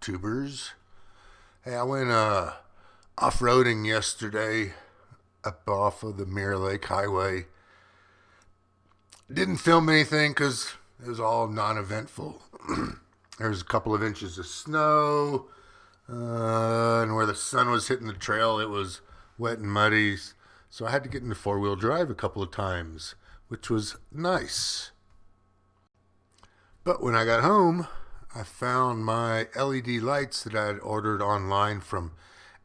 YouTubers. Hey, I went off-roading yesterday up off of the Mirror Lake Highway. Didn't film anything because it was all non-eventful. There was a couple of inches of snow, and where the sun was hitting the trail, it was wet and muddy. So I had to get into four-wheel drive a couple of times, which was nice. But when I got home, I found my LED lights that I had ordered online from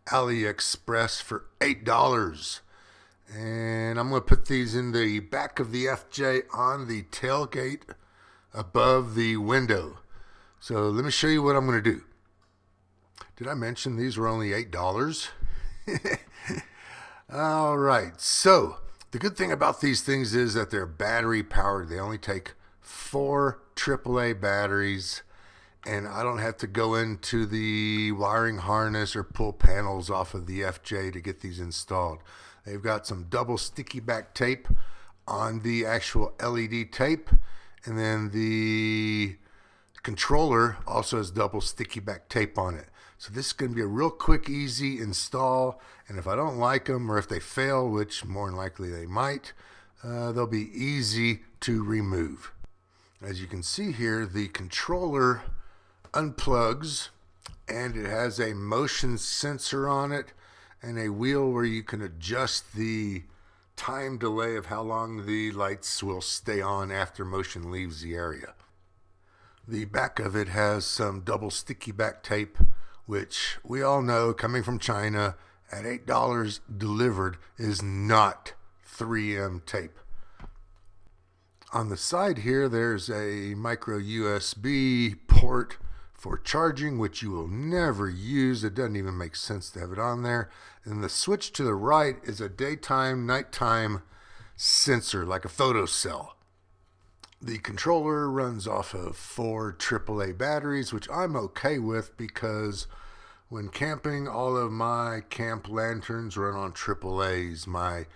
AliExpress for $8. And I'm going to put these in the back of the FJ on the tailgate above the window. So let me show you what I'm going to do. Did I mention these were only $8? All right. So the good thing about these things is that they're battery powered. They only take 4 AAA batteries, and I don't have to go into the wiring harness or pull panels off of the FJ to get these installed. They've got some double sticky back tape on the actual LED tape, and then the controller also has double sticky back tape on it. So this is going to be a real quick, easy install, and if I don't like them or if they fail, which more than likely they might, they'll be easy to remove. As you can see here, the controller unplugs, and it has a motion sensor on it and a wheel where you can adjust the time delay of how long the lights will stay on after motion leaves the area. The back of it has some double sticky back tape, which we all know, coming from China at $8 delivered, is not 3M tape. On the side here, there's a micro USB port for charging, which you will never use. It doesn't even make sense to have it on there. And the switch to the right is a daytime, nighttime sensor, like a photo cell. The controller runs off of 4 AAA batteries, which I'm okay with because when camping, all of my camp lanterns run on AAAs. My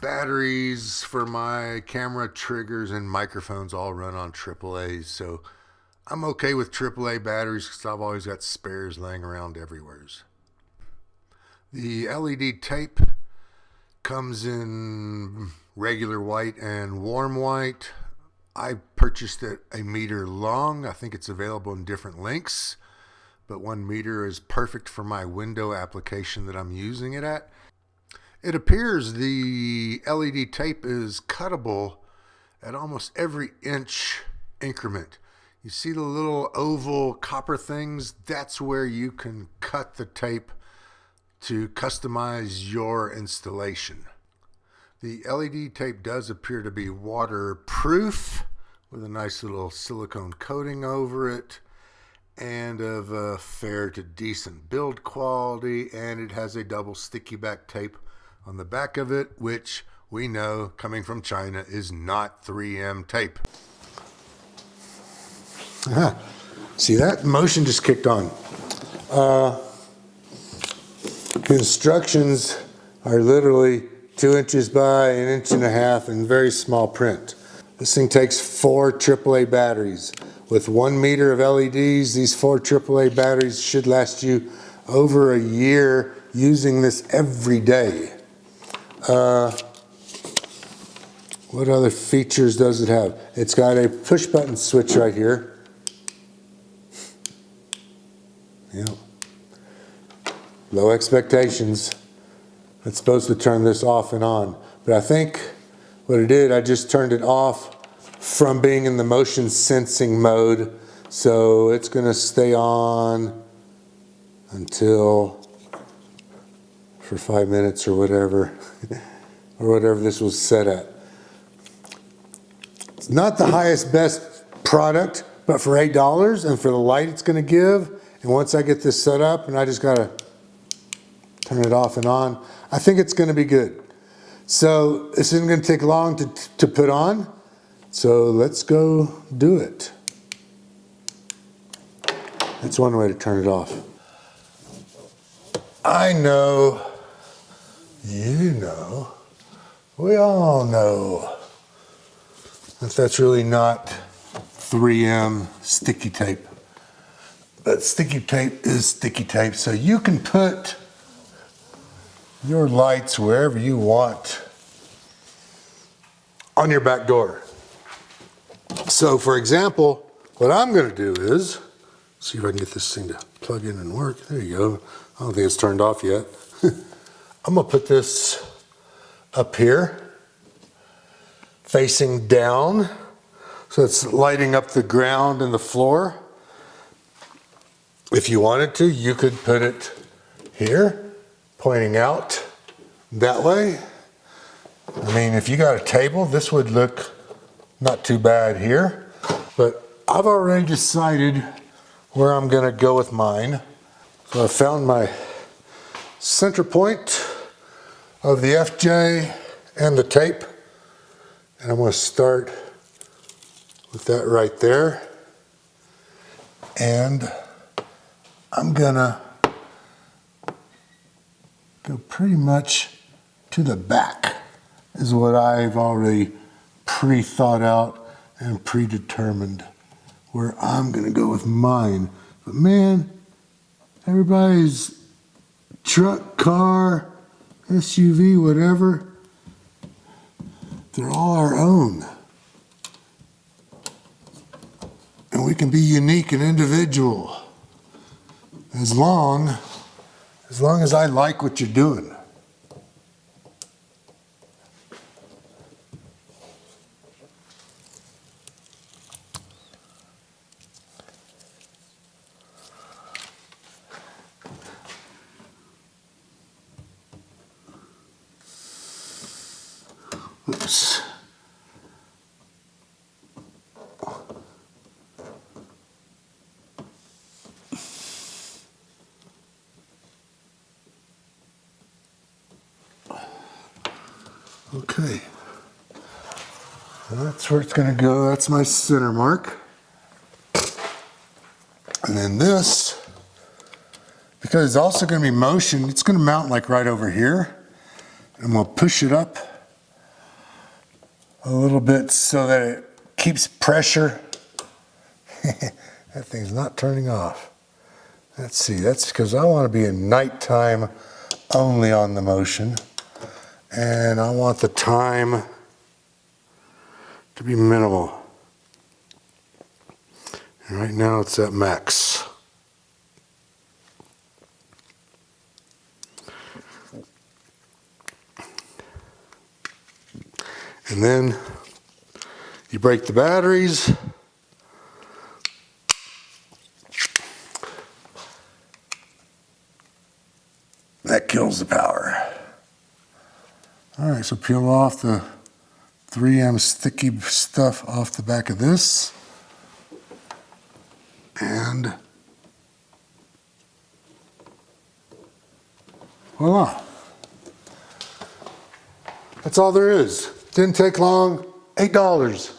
batteries for my camera triggers and microphones all run on AAAs. So I'm okay with AAA batteries because I've always got spares laying around everywhere. The LED tape comes in regular white and warm white. I purchased it 1 meter long. I think it's available in different lengths, but 1 meter is perfect for my window application that I'm using it at. It appears the LED tape is cuttable at almost every inch increment. You see the little oval copper things? That's where you can cut the tape to customize your installation. The LED tape does appear to be waterproof with a nice little silicone coating over it and of a fair to decent build quality, and it has a double sticky back tape on the back of it, which we know, coming from China, is not 3M tape. See that? Motion just kicked on. The instructions are literally 2 inches by 1.5 inches in very small print. This thing takes 4 AAA batteries. With 1 meter of LEDs, these 4 AAA batteries should last you over a year using this every day. What other features does it have? It's got a push button switch right here. Yeah. Low expectations. It's supposed to turn this off and on. But I think what it did, I just turned it off from being in the motion sensing mode. So it's going to stay on until for 5 minutes or whatever, or whatever this was set at. It's not the highest best product, but for $8 and for the light it's going to give, and once I get this set up and I just got to turn it off and on, I think it's going to be good. So this isn't going to take long to put on, so let's go do it. That's one way to turn it off. I know, you know, we all know that that's really not 3M sticky tape. But sticky tape is sticky tape, so you can put your lights wherever you want on your back door. So for example, what I'm gonna do is, see if I can get this thing to plug in and work. There you go. I don't think it's turned off yet. I'm gonna put this up here, facing down, so it's lighting up the ground and the floor. If you wanted to, you could put it here, pointing out that way. I mean, if you got a table, this would look not too bad here, but I've already decided where I'm gonna go with mine. So I found my center point of the FJ and the tape, and I'm gonna start with that right there. And I'm gonna go pretty much to the back, is what I've already pre-thought out and predetermined where I'm gonna go with mine. But man, everybody's truck, car, SUV, whatever, they're all our own. And we can be unique and individual as long as I like what you're doing. Oops. Okay, that's where it's going to go. That's my center mark. And then this, because it's also going to be motion, it's going to mount like right over here. I'm going to push it up a little bit so that it keeps pressure. That thing's not turning off. Let's see, that's because I want to be in nighttime only on the motion. And I want the time to be minimal. And right now it's at max. And then you break the batteries. That kills the power. All right, so peel off the 3M sticky stuff off the back of this. And voila. That's all there is. Didn't take long, $8.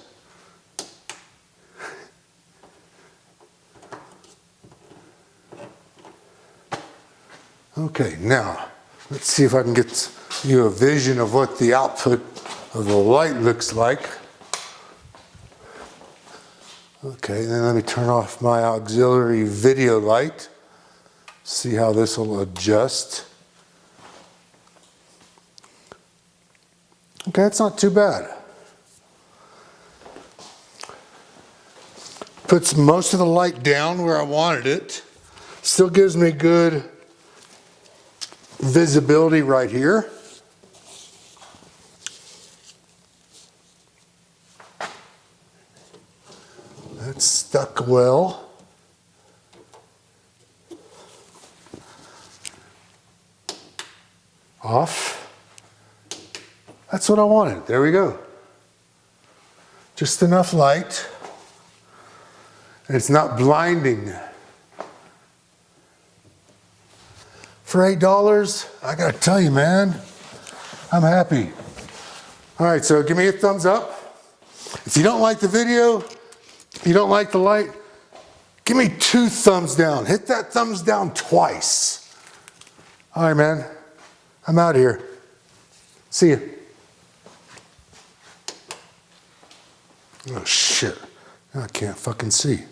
Okay, now, let's see if I can get you a vision of what the output of the light looks like. Okay, then let me turn off my auxiliary video light. See how this will adjust. Okay, it's not too bad. Puts most of the light down where I wanted it. Still gives me good visibility right here. That's stuck well. Off. That's what I wanted. There we go. Just enough light. And it's not blinding. For $8, I gotta tell you, man, I'm happy. All right, so give me a thumbs up. If you don't like the video, if you don't like the light, give me 2 thumbs down. Hit that thumbs down twice. All right, man, I'm out of here. See ya. Oh shit, I can't fucking see.